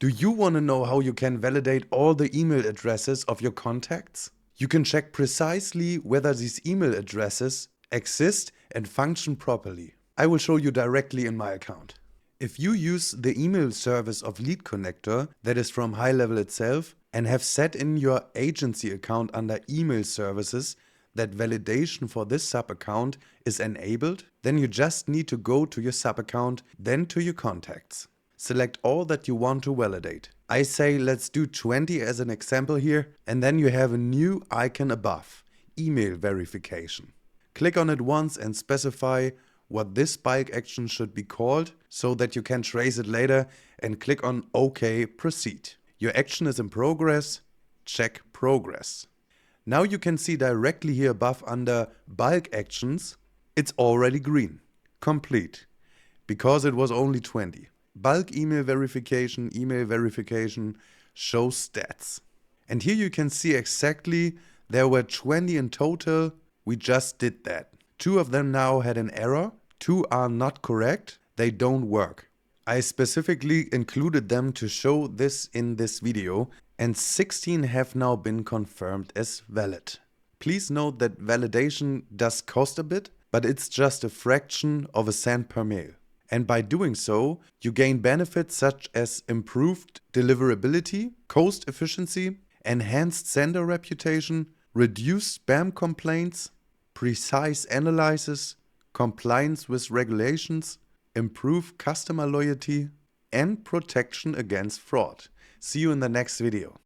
Do you want to know how you can validate all the email addresses of your contacts? You can check precisely whether these email addresses exist and function properly. I will show you directly in my account. If you use the email service of Lead Connector that is from HighLevel itself and have set in your agency account under email services that validation for this sub-account is enabled, then you just need to go to your sub-account, then to your contacts. Select all that you want to validate. I say let's do 20 as an example here, and then you have a new icon above, email verification. Click on it once and specify what this bulk action should be called so that you can trace it later, and click on OK, proceed. Your action is in progress, check progress. Now you can see directly here above under bulk actions, it's already green, complete, because it was only 20. Bulk email verification, show stats. And here you can see exactly there were 20 in total. We just did that. 2 of them now had an error. 2 are not correct. They don't work. I specifically included them to show this in this video, and 16 have now been confirmed as valid. Please note that validation does cost a bit, but it's just a fraction of a cent per mail. And by doing so, you gain benefits such as improved deliverability, cost efficiency, enhanced sender reputation, reduced spam complaints, precise analysis, compliance with regulations, improved customer loyalty, and protection against fraud. See you in the next video.